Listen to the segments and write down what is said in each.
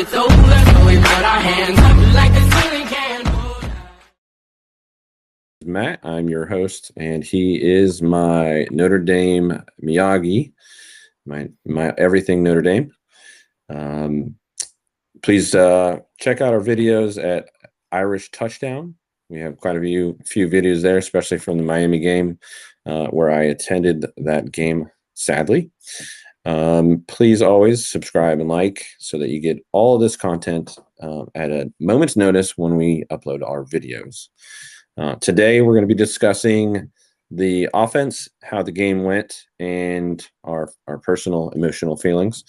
it's over, so we put our hands up like the ceiling can. Matt, I'm your host, and he is my Notre Dame Miyagi, my everything Notre Dame. Please check out our videos at Irish Touchdown. We have quite a few videos there, especially from the Miami game, where I attended that game, sadly. Please always subscribe and like so that you get all of this content at a moment's notice when we upload our videos. Today, we're going to be discussing the offense, how the game went, and our personal emotional feelings,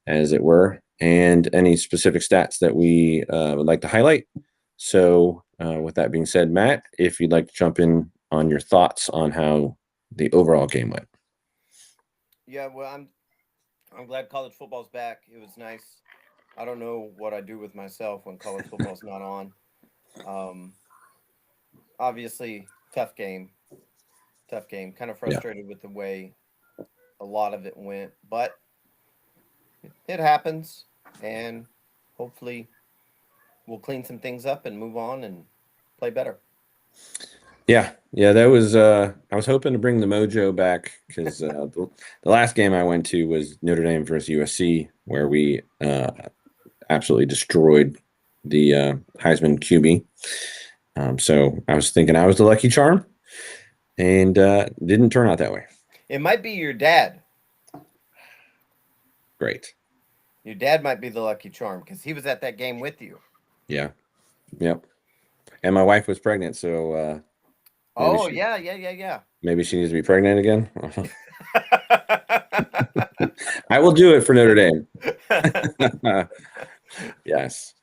as it were, and any specific stats that we would like to highlight. So with that being said, Matt, if you'd like to jump in on your thoughts on how the overall game went. Yeah, well, I'm glad college football's back. It was nice. I don't know what I do with myself when college football's not on. Obviously, tough game. Kind of frustrated with the way a lot of it went, but it happens, and hopefully we'll clean some things up and move on and play better. Yeah, that was. I was hoping to bring the mojo back because the last game I went to was Notre Dame versus USC, where we absolutely destroyed the Heisman QB. So I was thinking I was the lucky charm, and didn't turn out that way. It might be your dad. Great. Your dad might be the lucky charm because he was at that game with you. Yeah. Yep. And my wife was pregnant, so. Yeah. Maybe she needs to be pregnant again. I will do it for Notre Dame. Yes.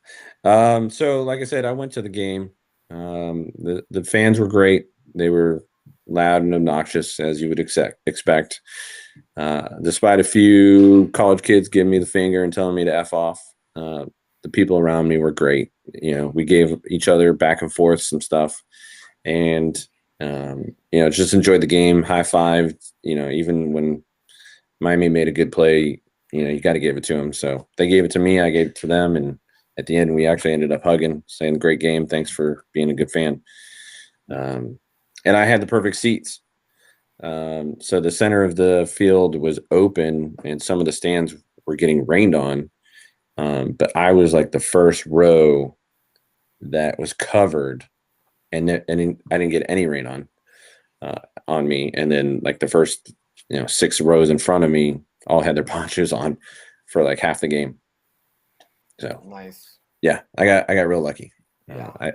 So, like I said, I went to the game. The fans were great. They were loud and obnoxious, as you would expect. Despite a few college kids giving me the finger and telling me to F off, the people around me were great. We gave each other back and forth some stuff, and just enjoyed the game. High five. Even when Miami made a good play, you got to give it to them. So they gave it to me. I gave it to them, and at the end, we actually ended up hugging, saying, "Great game. Thanks for being a good fan." And I had the perfect seats. So the center of the field was open, and some of the stands were getting rained on. But I was like the first row that was covered, and I didn't get any rain on me. And then like the first 6 rows in front of me all had their ponchos on for like half the game. So nice. Yeah, I got real lucky. Yeah. I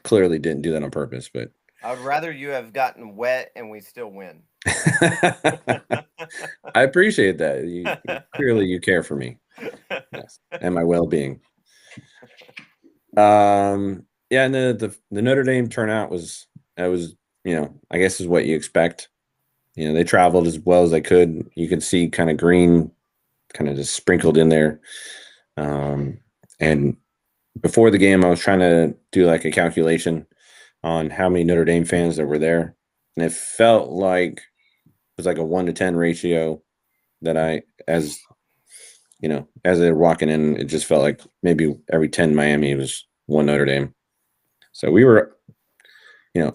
clearly didn't do that on purpose, but I would rather you have gotten wet and we still win. I appreciate that. Clearly you care for me. Yes, and my well-being. Yeah, and the Notre Dame turnout was I guess is what you expect. They traveled as well as they could. You could see kind of green kind of just sprinkled in there. And before the game, I was trying to do like a calculation on how many Notre Dame fans there were there. And it felt like it was like a 1-to-10 ratio that as they're walking in, it just felt like maybe every 10 Miami was 1 Notre Dame. So we were,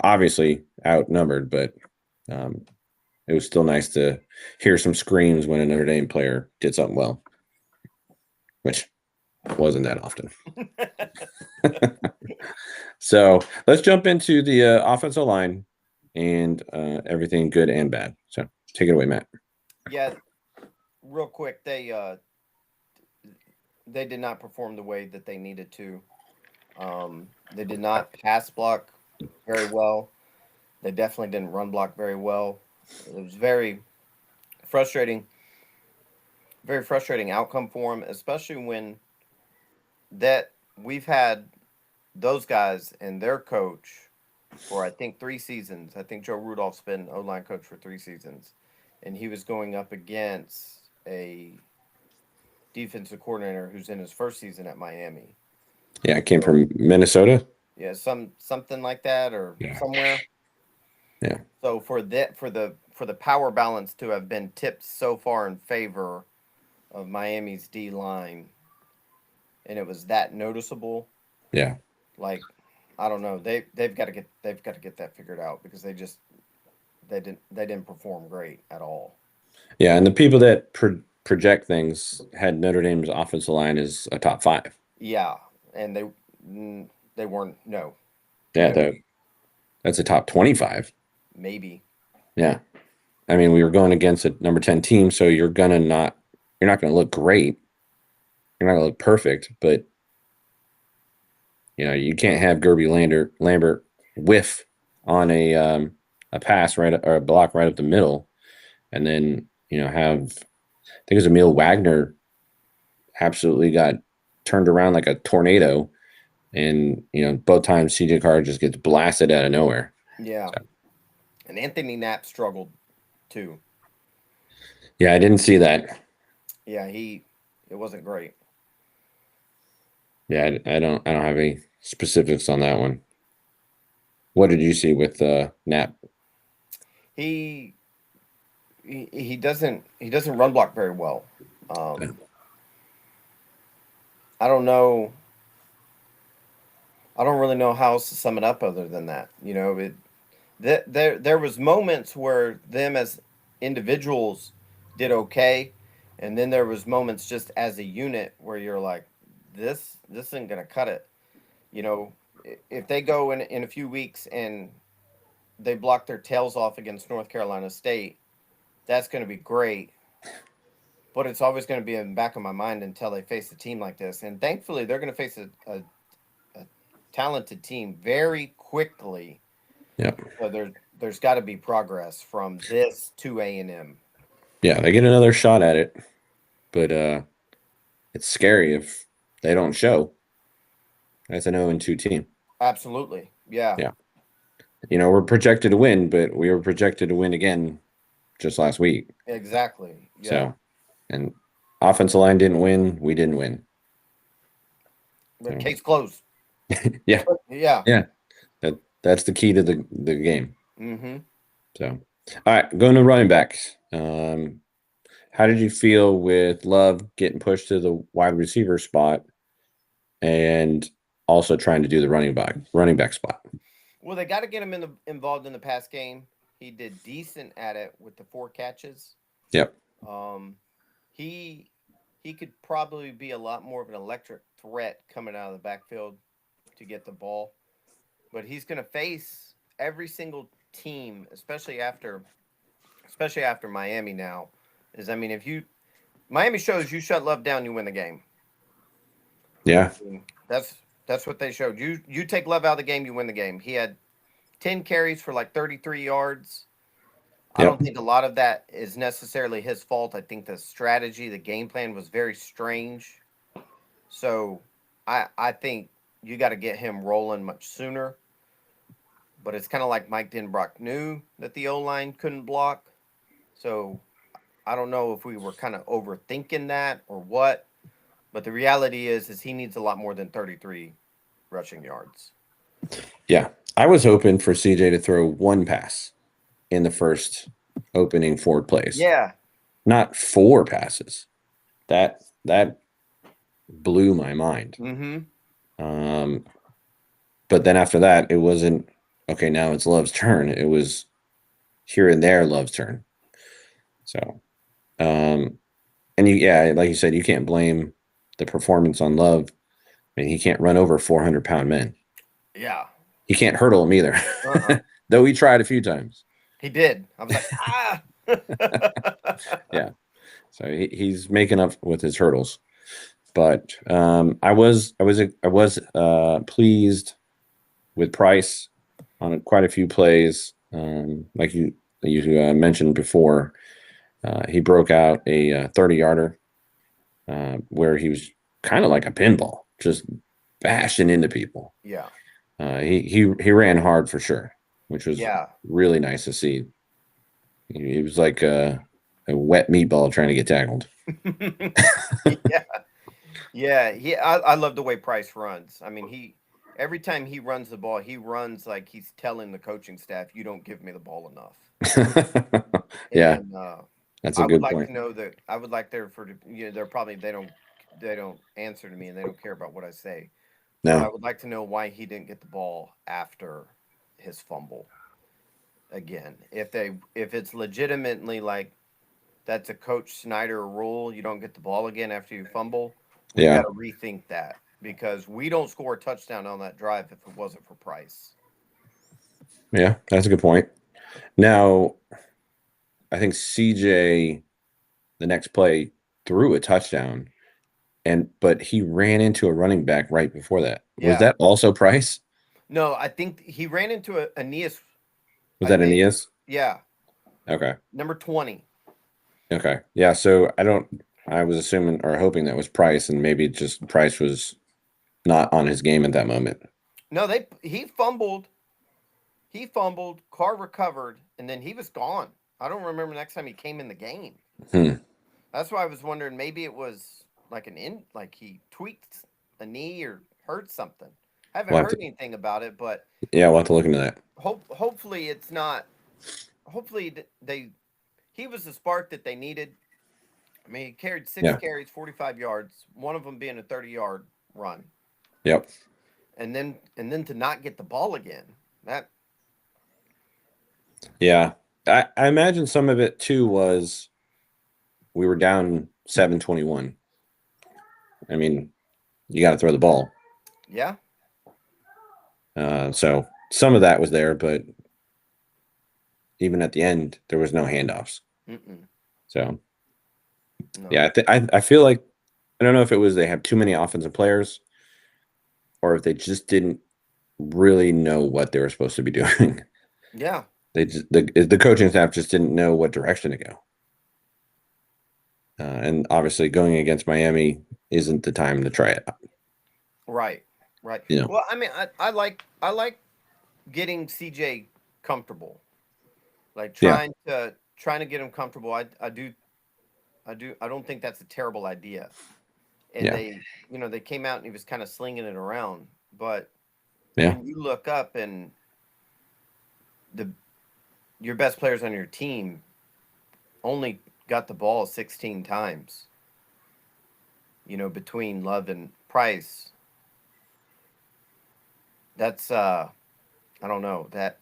obviously outnumbered, but it was still nice to hear some screams when a Notre Dame player did something well, which wasn't that often. So let's jump into the offensive line and everything good and bad. So take it away, Matt. Yeah, real quick, they did not perform the way that they needed to. They did not pass block very well. They definitely didn't run block very well. It was very frustrating outcome for them, especially when we've had those guys and their coach for I think 3 seasons. I think Joe Rudolph's been O-line coach for 3 seasons, and he was going up against a defensive coordinator who's in his first season at Miami. Yeah, it came from Minnesota. Yeah, something like that, or somewhere. Yeah. So for the power balance to have been tipped so far in favor of Miami's D line, and it was that noticeable. Yeah. Like, I don't know. They've got to get that figured out because they didn't perform great at all. Yeah, and the people that project things had Notre Dame's offensive line as a top 5. Yeah, and they weren't. No, Yeah, no, that's a top 25. maybe. Yeah. I mean, we were going against a number 10 team, so you're not gonna look great. You're not gonna look perfect, but you can't have Lambert whiff on a pass right or a block right up the middle, and then have, I think it was Emil Wagner absolutely got turned around like a tornado, and both times CJ Carr just gets blasted out of nowhere. Yeah, So, and Anthony Knapp struggled too. yeah, I didn't see that. Yeah, it wasn't great. Yeah, I don't have any specifics on that one. What did you see with Knapp? He he doesn't run block very well. Um, I don't know. I don't really know how else to sum it up other than that. There was moments where them as individuals did okay, and then there was moments just as a unit where you're like, this isn't gonna cut it. You know, if they go in a few weeks and they block their tails off against North Carolina State, that's going to be great. But it's always going to be in the back of my mind until they face a team like this. And thankfully, they're going to face a talented team very quickly. Yeah. So there's got to be progress from this to A&M. Yeah, they get another shot at it, but it's scary if they don't show. That's an 0-2 team. Absolutely. Yeah. Yeah. We're projected to win, but we were projected to win again just last week. Exactly. Yeah. So, and offensive line didn't win. We didn't win. But case closed. Yeah. Yeah. Yeah. That's the key to the game. Mm-hmm. So, all right, going to running backs. How did you feel with Love getting pushed to the wide receiver spot and also trying to do the running back spot? Well, they got to get him involved in the pass game. He did decent at it with the 4 catches. Yep. He could probably be a lot more of an electric threat coming out of the backfield to get the ball. But he's going to face every single team, especially after Miami now. If Miami shows you shut Love down, you win the game. Yeah. That's what they showed. You take Love out of the game, you win the game. He had 10 carries for like 33 yards. I don't think a lot of that is necessarily his fault. I think the strategy, the game plan was very strange. So I think you got to get him rolling much sooner. But it's kind of like Mike Denbrock knew that the O-line couldn't block. So I don't know if we were kind of overthinking that or what. But the reality is he needs a lot more than 33 rushing yards. Yeah. I was hoping for CJ to throw one pass in the first opening 4 plays. Yeah. Not 4 passes. That blew my mind. Mm-hmm. But then after that, it wasn't, okay, now it's Love's turn. It was here and there Love's turn. So, and like you said, you can't blame the performance on Love. I mean, he can't run over 400-pound men. Yeah. He can't hurdle them either. Though he tried a few times. He did. I was like, Yeah. So he's making up with his hurdles. But I was pleased with Price on quite a few plays. Like you mentioned before, he broke out a 30-yarder where he was kind of like a pinball, just bashing into people. Yeah. He ran hard for sure, which was Yeah. really nice to see. He was like a wet meatball trying to get tackled. Yeah. I love the way Price runs. I mean, every time he runs the ball, he runs like he's telling the coaching staff, "You don't give me the ball enough." Yeah. And, That's a good point. I would like there for they don't answer to me and they don't care about what I say. No. But I would like to know why he didn't get the ball after his fumble. Again, if it's legitimately like that's a Coach Snyder rule, you don't get the ball again after you fumble, we Yeah. got to rethink that because we don't score a touchdown on that drive if it wasn't for Price. Yeah, that's a good point. Now, I think CJ, the next play, threw a touchdown, but he ran into a running back right before that. Was Yeah. that also Price? No, I think he ran into Aeneas. Was I that think. Aeneas? Yeah, Okay. number 20. Okay. Yeah. So I was assuming or hoping that was Price, and maybe just Price was not on his game at that moment. No, he fumbled. He fumbled. Carr recovered, and then he was gone. I don't remember the next time he came in the game. Hmm. That's why I was wondering. Maybe it was like like he tweaked a knee or hurt something. I haven't We'll have heard to, anything about it, but yeah, we'll have to look into that. hopefully it's not. Hopefully he was the spark that they needed. I mean, he carried 6 Yeah. carries, 45 yards, one of them being a 30-yard run. Yep. And then to not get the ball again. That Yeah. I imagine some of it too was we were down 7-21. I mean, you got to throw the ball. yeah. So some of that was there, but even at the end, there was no handoffs. Mm-mm. So No. yeah, I feel like I don't know if it was they have too many offensive players, or if they just didn't really know what they were supposed to be doing. Yeah. The coaching staff just didn't know what direction to go. And obviously, going against Miami isn't the time to try it out. Right. Right. You know. Well, I mean, I like getting CJ comfortable. Like Yeah. trying to get him comfortable. I don't think that's a terrible idea. And Yeah. they came out and he was kind of slinging it around, but Yeah. when you look up and your best players on your team only got the ball 16 times. Between Love and Price. That's I don't know. That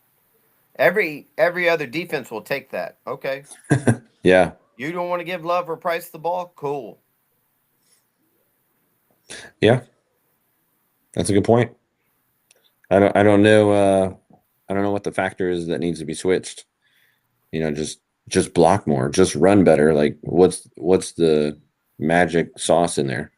every other defense will take that. Okay. Yeah. You don't want to give Love or Price the ball? Cool. Yeah. That's a good point. I don't know I don't know what the factor is that needs to be switched. Just block more, just run better. Like what's the magic sauce in there?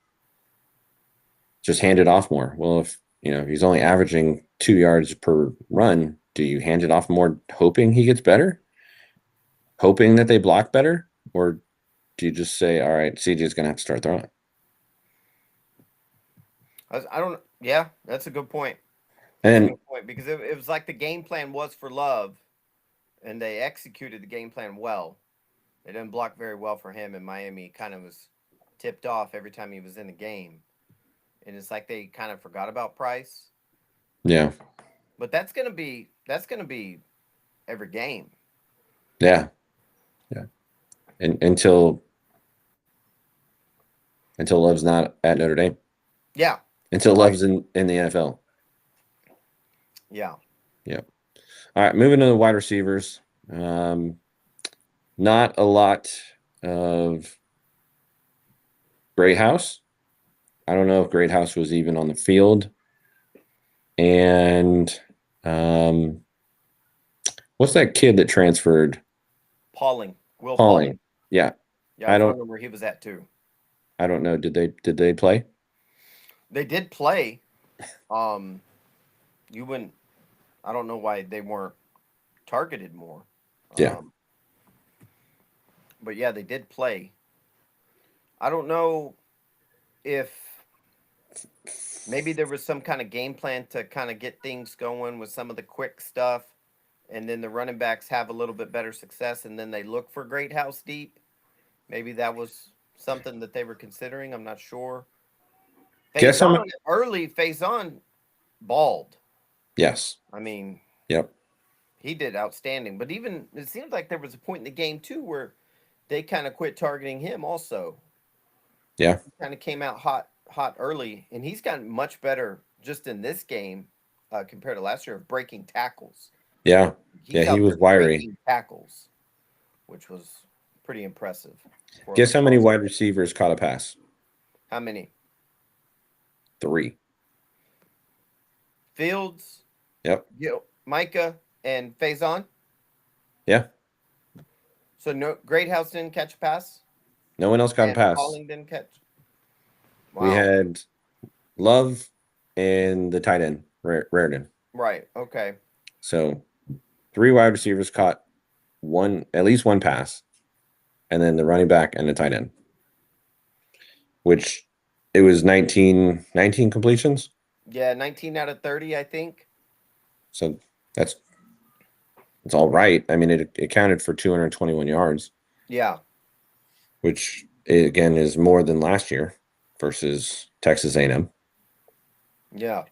Just hand it off more. Well, if he's only averaging 2 yards per run, do you hand it off more hoping he gets better? Hoping that they block better? Or do you just say, all right, CJ's going to have to start throwing? I don't. Yeah, that's a good point. And Because it was like the game plan was for Love, and they executed the game plan well. They didn't block very well for him, and Miami kind of was tipped off every time he was in the game. And it's like they kind of forgot about Price. yeah. But that's gonna be every game. Yeah. Yeah. And until Love's not at Notre Dame. Yeah. Until Love's in the NFL. Yeah. Yep. All right, moving to the wide receivers. Not a lot of Greathouse. I don't know if Greathouse was even on the field. And what's that kid that transferred? Will Pauling. Yeah. Yeah, I was wondering where he was at too. I don't know. Did they play? They did play. You wouldn't. I don't know why they weren't targeted more. Yeah. But yeah, they did play. I don't know if maybe there was some kind of game plan to kind of get things going with some of the quick stuff, and then the running backs have a little bit better success, and then they look for Greathouse deep. Maybe that was something that they were considering. I'm not sure. Faison balled. Yes. I mean, Yep. he did outstanding. But even it seems like there was a point in the game too where they kind of quit targeting him also. Yeah. He kind of came out hot early, and he's gotten much better just in this game compared to last year of breaking tackles. Yeah. Yeah. He's He out was there wiry. breaking tackles, which was pretty impressive for a Guess how many lacrosse. wide receivers caught a pass? How many? 3. Fields, Yep. Micah, and Faison. Yeah. So no, Greathouse didn't catch a pass, No one else caught a and pass. Pauling didn't catch. We Wow. had Love and the tight end, Raritan. Right. Okay. So 3 wide receivers caught at least one pass, and then the running back and the tight end, which it was 19 completions. Yeah, 19 out of 30, I think. So that's it's all right. I mean, it counted for 221 yards, Yeah. which again is more than last year versus Texas A&M. Yeah.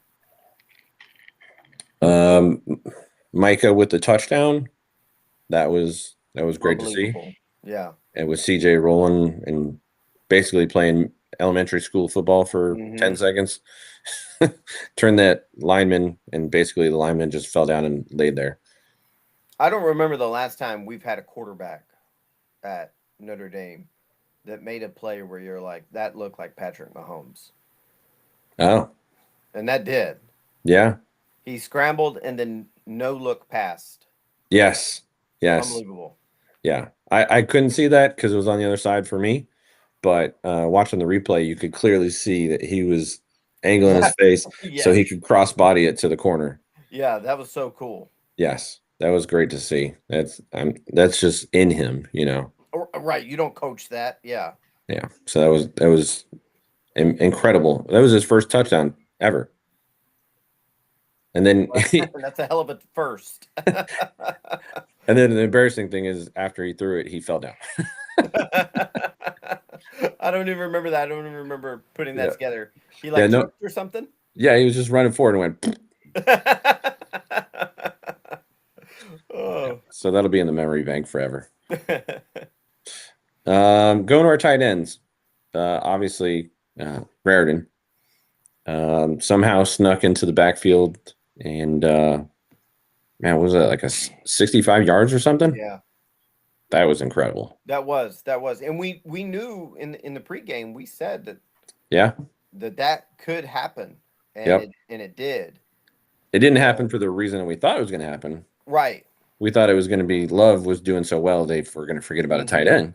Micah with the touchdown, that was great to see. Unbelievable. Yeah. And with CJ rolling and basically playing elementary school football for 10 Mhm. seconds, turned that lineman, and basically the lineman just fell down and laid there. I don't remember the last time we've had a quarterback at Notre Dame that made a play where you're like, that looked like Patrick Mahomes. Oh, And that did. yeah. He scrambled and then no look passed. Yes. Unbelievable. Yeah. I couldn't see that because it was on the other side for me. But watching the replay, you could clearly see that he was angling his face so he could cross body it to the corner. Yeah, that was so cool. Yes, that was great to see. That's just in him, you know. Right, you don't coach that. Yeah. Yeah. So that was incredible. That was his first touchdown ever. And then That's a hell of a first. and then the embarrassing thing is after he threw it, he fell down. I don't even remember that. I don't even remember putting that Yeah. together. He Yeah, no. tripped or something? Yeah, he was just running forward and went. Oh. So that'll be in the memory bank forever. Going to our tight ends. Obviously, Raritan somehow snuck into the backfield and man, was that like a 65 yards or something? Yeah. That was incredible. That was. And we knew in the pregame we said that Yeah. that could happen. And Yep. it did. It didn't happen for the reason we thought it was going to happen. Right. We thought it was going to be Love was doing so well, they were going to forget about a tight end.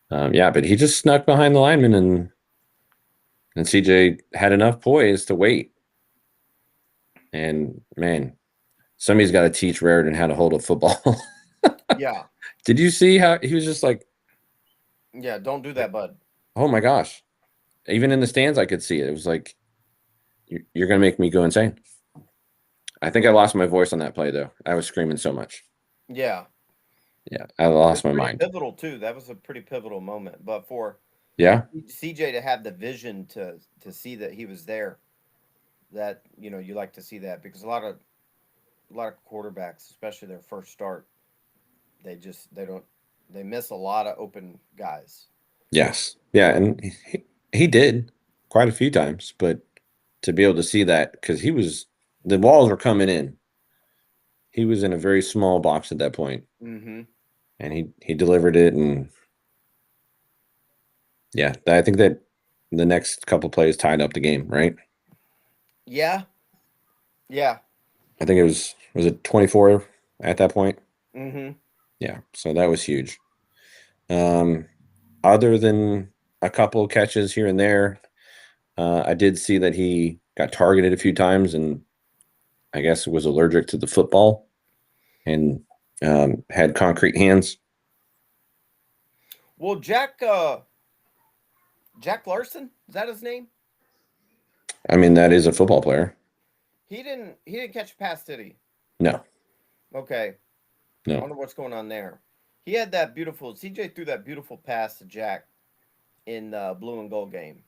Yeah, but he just snuck behind the lineman, and CJ had enough poise to wait. And man, somebody's got to teach Raritan how to hold a football. Yeah. Did you see how he was just like, Yeah, don't do that, bud. oh my gosh. Even in the stands, I could see it. It was like, you're going to make me go insane. I think I lost my voice on that play, though. I was screaming so much. Yeah. Yeah, I lost my mind. Pivotal, too. That was a pretty pivotal moment. But for CJ to have the vision to see that he was there, that, you like to see that, because a lot of quarterbacks, especially their first start, they miss a lot of open guys. Yes. Yeah, and he did quite a few times, but to be able to see that, because the walls were coming in. He was in a very small box at that point. Mm-hmm. And he delivered it, and yeah, I think that the next couple plays tied up the game, right? Yeah. Yeah. I think it was it 24 at that point? Mm-hmm. Yeah, so that was huge. Other than a couple catches here and there, I did see that he got targeted a few times, and I guess was allergic to the football and had concrete hands. Well, Jack Larson, is that his name? I mean, that is a football player. He didn't catch a pass, did he? No. Okay. No. I wonder what's going on there. He had that beautiful CJ threw that beautiful pass to Jack in the blue and gold game.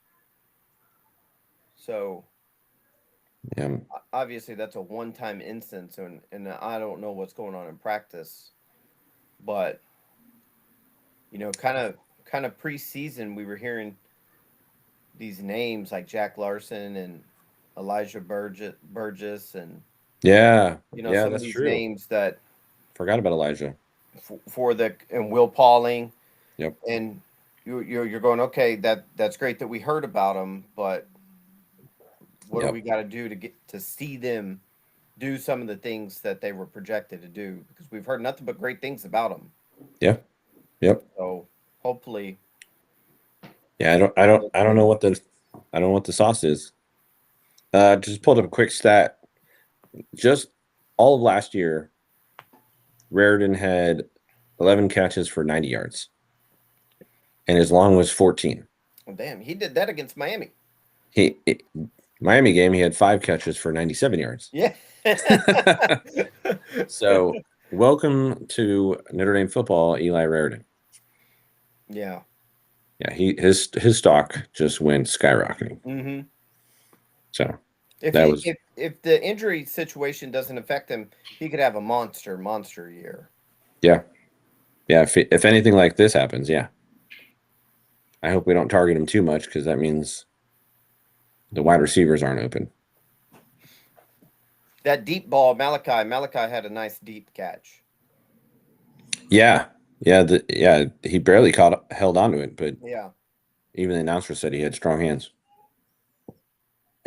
So Yeah. obviously that's a one-time instance, and I don't know what's going on in practice, but kind of preseason we were hearing these names like Jack Larson and Elijah Burgess and Yeah. Yeah, some of that's these true. names that Forgot about Elijah. for the and Will Pauling, Yep. and you're going, okay, that's great that we heard about them, but what do Yep. we got to do to get to see them do some of the things that they were projected to do? Because we've heard nothing but great things about them. Yeah. Yep. So hopefully, Yeah, I don't know what the sauce is. Just pulled up a quick stat. Just all of last year, Raritan had 11 catches for 90 yards, and his long was 14. well, damn, he did that against Miami. Miami game, he had 5 catches for 97 yards. Yeah. So, welcome to Notre Dame football, Eli Raritan. Yeah. Yeah, his stock just went skyrocketing. Mm-hmm. So If that he was if the injury situation doesn't affect him, he could have a monster year. yeah. If anything like this happens, yeah. I hope we don't target him too much because that means the wide receivers aren't open. That deep ball, Malachi had a nice deep catch. Yeah, he barely held on to it, but Yeah. even the announcer said he had strong hands.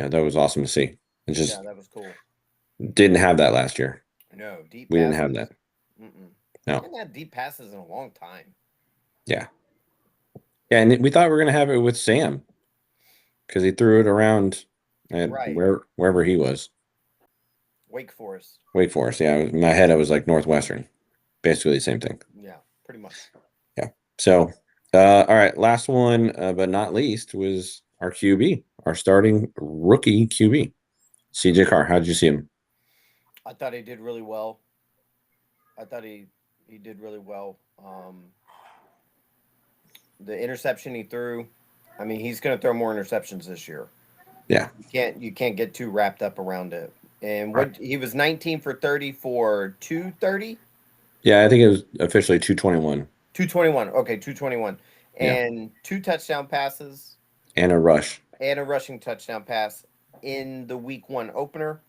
Yeah, that was awesome to see. It just Yeah, that was cool. didn't have that last year. No, deep We passes. didn't have that. Mm-mm. No. Haven't had deep passes in a long time. Yeah. Yeah, and we thought we were gonna have it with Sam because he threw it around at Right. wherever he was. Wake Forest. Wake Forest. Yeah, in my head I was like Northwestern. Basically the same thing. Yeah, pretty much. Yeah. So, all right, last one, but not least, was our QB, our starting rookie QB, CJ Carr. How did you see him? I thought he did really well. I thought he did really well. The interception he threw, I mean, he's going to throw more interceptions this year. Yeah. You can't get too wrapped up around it. And Right. what he was 19 for 30 for 230? Yeah, I think it was officially 221. 221. Okay, 221. Yeah. And 2 touchdown passes And a rush. and a rushing touchdown pass in the week 1 opener.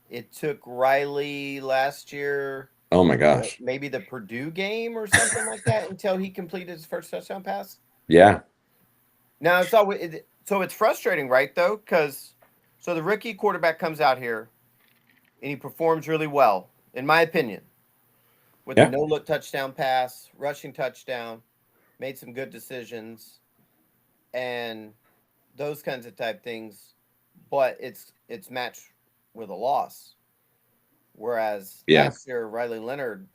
It took Riley last year, Oh my gosh. maybe the Purdue game or something like that, until he completed his first touchdown pass. Yeah. Now it's always so it's frustrating, right? Though, because so the rookie quarterback comes out here and he performs really well, in my opinion, with Yeah. a no-look touchdown pass, rushing touchdown, made some good decisions, and those kinds of type things. But it's matched with a loss. Whereas Yeah. last year, Riley Leonard,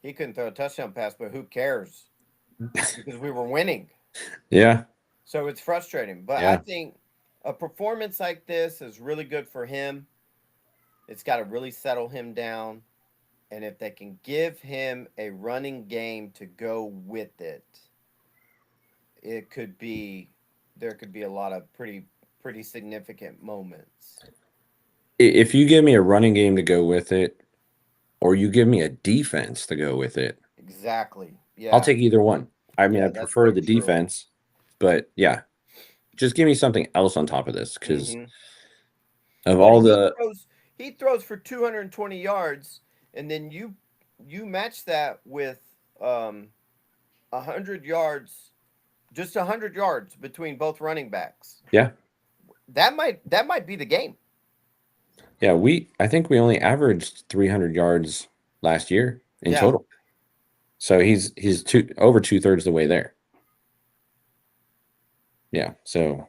he couldn't throw a touchdown pass, but who cares? Because we were winning. Yeah. So it's frustrating. But Yeah. I think a performance like this is really good for him. It's got to really settle him down. And if they can give him a running game to go with it, there could be a lot of pretty significant moments. If you give me a running game to go with it, or you give me a defense to go with it, Exactly. Yeah. I'll take either one. I mean, Yeah, I that's prefer pretty the true. defense, but yeah, just give me something else on top of this because Mhm. of But all the he throws for 220 yards, and then you match that with 100 yards, just 100 yards between both running backs. yeah. That might be the game. Yeah, I think we only averaged 300 yards last year in Yeah. total. So he's over 2/3 the way there. Yeah, so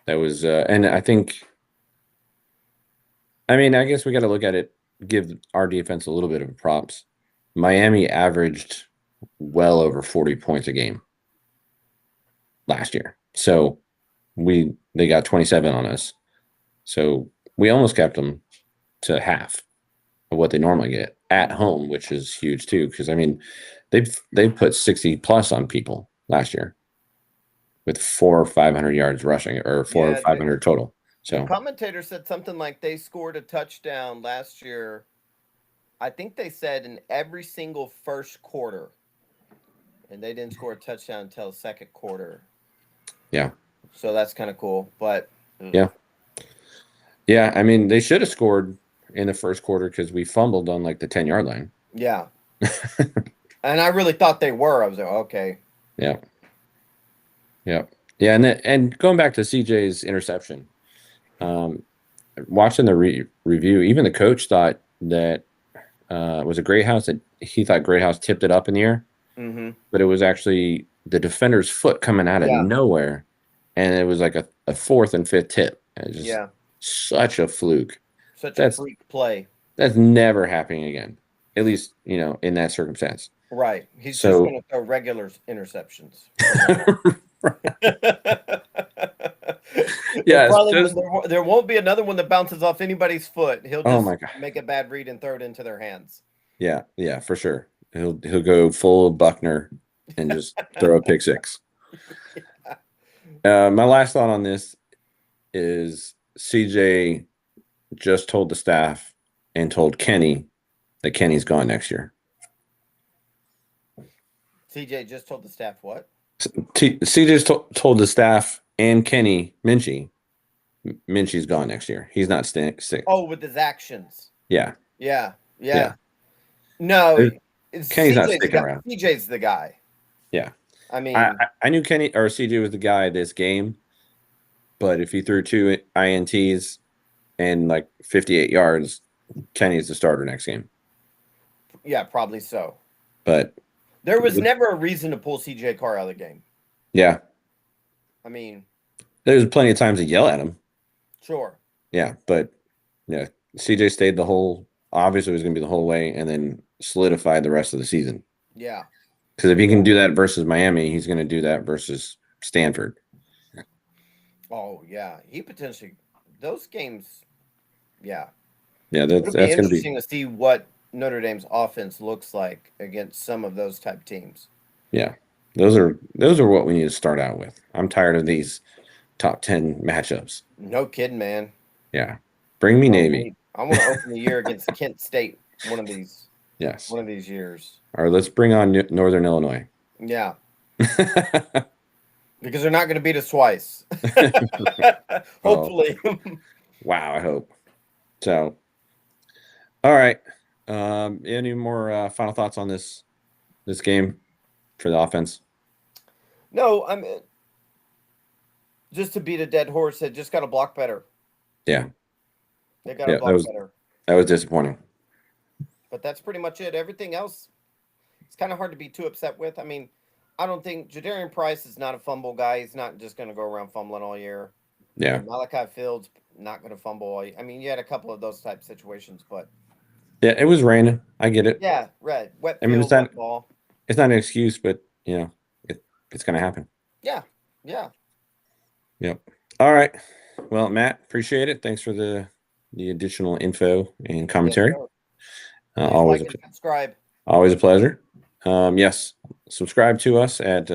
that was and I think I mean, I guess we got to look at it, give our defense a little bit of props. Miami averaged well over 40 points a game last year. So they got 27 on us. So we almost kept them to half of what they normally get at home, which is huge too. Because I mean, they've put 60 plus on people last year with 400 or 500 yards rushing, or 400 or Yeah, 500 total. The So commentator said something like they scored a touchdown last year. I think they said in every single first quarter, and they didn't score a touchdown until the second quarter. Yeah. So that's kind of cool. But Yeah. Yeah. I mean, they should have scored in the first quarter because we fumbled on like the 10-yard line. yeah. And I really thought they were. I was like, okay. Yeah. Yeah. Yeah. And going back to CJ's interception, watching the review, even the coach thought that was a Great House that he thought Great House tipped it up in the air, Mm-hmm. but it was actually the defender's foot coming out of Yeah. nowhere. And it was like a fourth and fifth tip. It's just Yeah. such a fluke. Such That's- a freak play. That's never happening again. At least, in that circumstance. Right. He's just So- going to throw regular interceptions. Yes, There won't be another one that bounces off anybody's foot. He'll Oh just my God. make a bad read and throw it into their hands. Yeah, for sure. He'll go full Buckner and just throw a pick six. My last thought on this is CJ just told the staff and told Kenny that Kenny's gone next year. CJ just told the staff what? CJ's told the staff and Kenny Minchie's gone next year. He's not staying. Oh, with his actions. Yeah. Yeah. Yeah. No, Kenny's not sticking around. CJ's the guy. Yeah. I mean, I knew Kenny or CJ was the guy this game, but if he threw 2 INTs and like 58 yards, Kenny's the starter next game. yeah, probably so. But There was never a reason to pull CJ Carr out of the game. yeah, I mean, there's plenty of times to yell at him. sure. Yeah, but yeah, CJ stayed obviously it was going to be the whole way and then solidified the rest of the season. Yeah. Because if he can do that versus Miami, he's going to do that versus Stanford. Oh, yeah. He potentially, those games, yeah. Yeah, It'll that's be going to be. interesting to see what Notre Dame's offense looks like against some of those type teams. Yeah, those are what we need to start out with. I'm tired of these top 10 matchups. No kidding, man. Yeah, bring me Navy. I want to open the year against Kent State one of these Yes. years. Or let's bring on Northern Illinois. Yeah. Because they're not going to beat us twice. Hopefully. Wow, I hope. So, all right. Any more final thoughts on this game for the offense? No, I mean, just to beat a dead horse, they just got to block better. Yeah. They got to block better. That was disappointing. But that's pretty much it. Everything else, it's kind of hard to be too upset with. I mean, I don't think Jadarian Price is not a fumble guy. He's not just going to go around fumbling all year. Yeah. Malachi Fields not going to fumble all year. I mean, you had a couple of those type situations, but yeah, it was raining. I get it. yeah, right. Wet I mean, field, wet ball. It's not an excuse, but it's going to happen. Yeah. Yep. All right. Well, Matt, appreciate it. Thanks for the additional info and commentary. Yes, Please Always like and subscribe. always a pleasure. Yes, subscribe to us at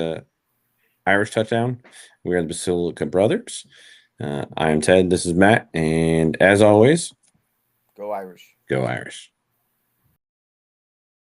Irish Touchdown. We are the Basilica Brothers. I am Ted. This is Matt. And as always, Go Irish. go Irish.